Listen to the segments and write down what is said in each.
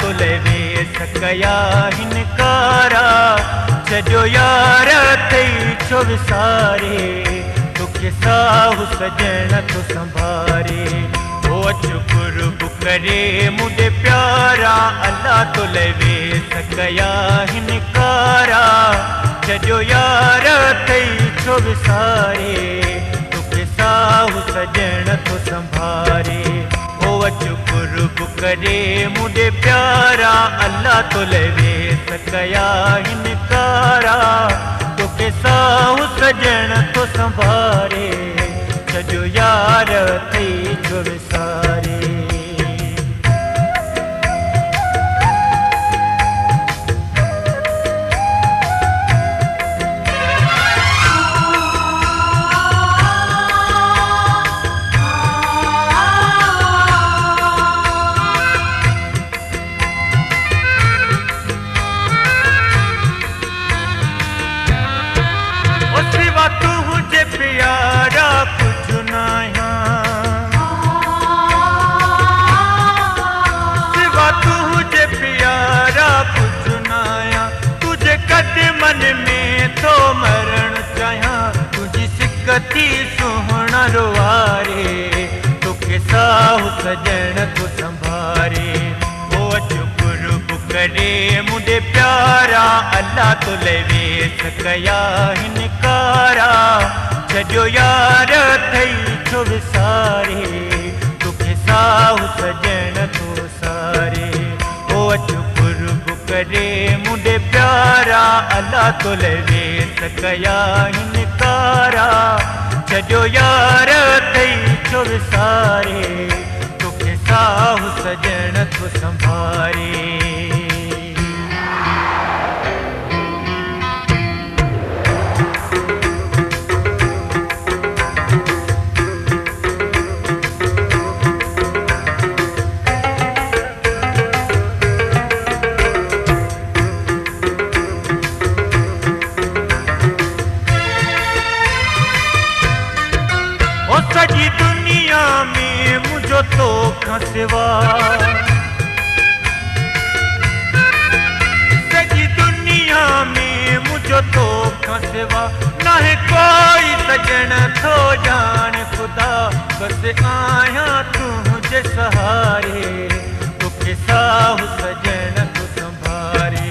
तुले वे सकया हिनकारा सजो यार थई छो विसारे तुके साहु सजण तो संभारे ओ चुकुर करे मुझे प्यारा अल्लाह तुले वे सकया हिनकारा सजो यार थई छो विसारे तुके साहु सजण तो संभारे ओ चुकुर करे मुझे प्यारा अल्लाह तुले वे सकया हिनकारा तुके साहु सजण तो संभारे सजो यार थई छो विसारे प्यारा कुछ नया सिवा तुझे प्यारा कुछ नया तुझे कदमन में तो मरण चाहा तुझी सिकती सुहना रोआरे तुके साहु सजण तो संभारे ओ चुकुर करे मुझे प्यारा अल्लाह तुले वे सकया हिनकारा सजो यार थई छो विसारे तुके साहु सजण तो सारे ओ चुकुर करे मुझे प्यारा अल्लाह तुले वे सकया हिनकारा सजो यार थई छो विसारे तुके साहु सजण तो संभारे सजी दुनिया में मुझो तो खसवा सजी दुनिया में मुझो तो खसवा ना है कोई सजन तो जान खुदा बस आया तुझे सहारे तुके साहु सजन तो संभारे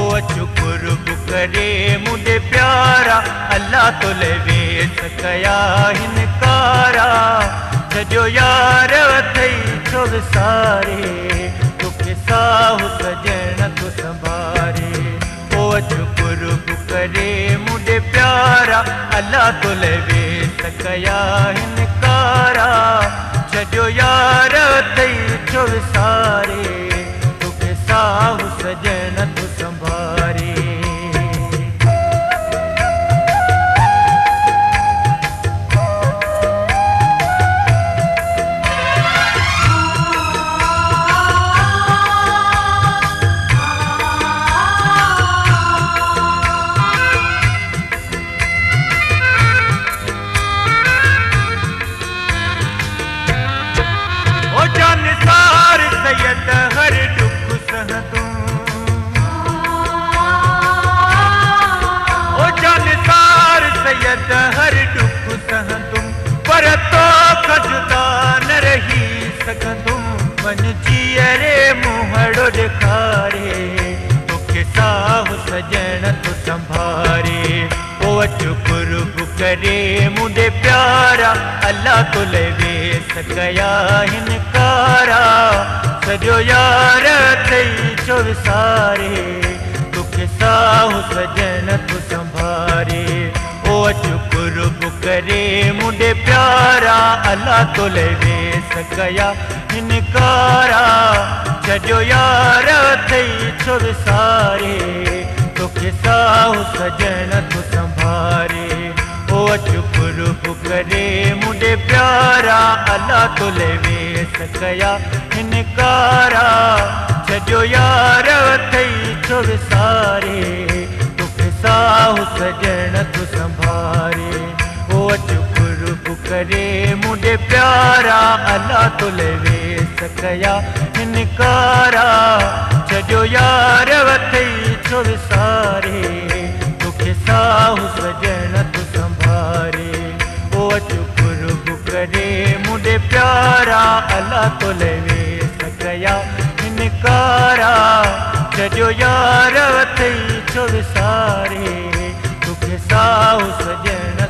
ओ चुकुर करे मुझे प्यारा अल्लाह तुले वे सकया हिनकारा सजो यार थई छो विसारे तुके साहु सजण तो संभारे ओ चुकुर करे मुझे प्यारा अल्लाह तुले वे सकया हिनकारा सजो यार थई छो विसारे तुके साहु सजण तो संभारे सैयद हर दुख सह दूं ओ जानसार सैयद हर दुख सह दूं पर तो जुदा न रही सकूं मन जियरे मुहड़ो ॾेखारे तुके साहु सजण तो संभारे ओ चुकुर करे मुझे प्यारा अल्लाह तुले वे सकया हिनकारा सजो यार थई छो विसारे तुके साहु सजण तो संभारे ओ चुकुर करे मुझे प्यारा अल्लाह तुले वे सकया हिनकारा सजो यार थई छो विसारे तुके साहु सजण तो संभारे ओ चुकुर करे मुझे प्यारा अल्लाह तुले वे सकया हिनकारा सजो यार थई छो विसारे तुके साहु सजण तो संभारे ओ चुकुर करे मुझे प्यारा अल्लाह तुले वे सकया हिन हिनकारा छो यार वथई छो विसारे तोखे साहु सजण तू संभारे ओ अचु कुर्ब करे मुंडे प्यारा अल्लाह तो लेवे सकया हिनकारा छो यार वथई छो विसारे तोखे साहु सजण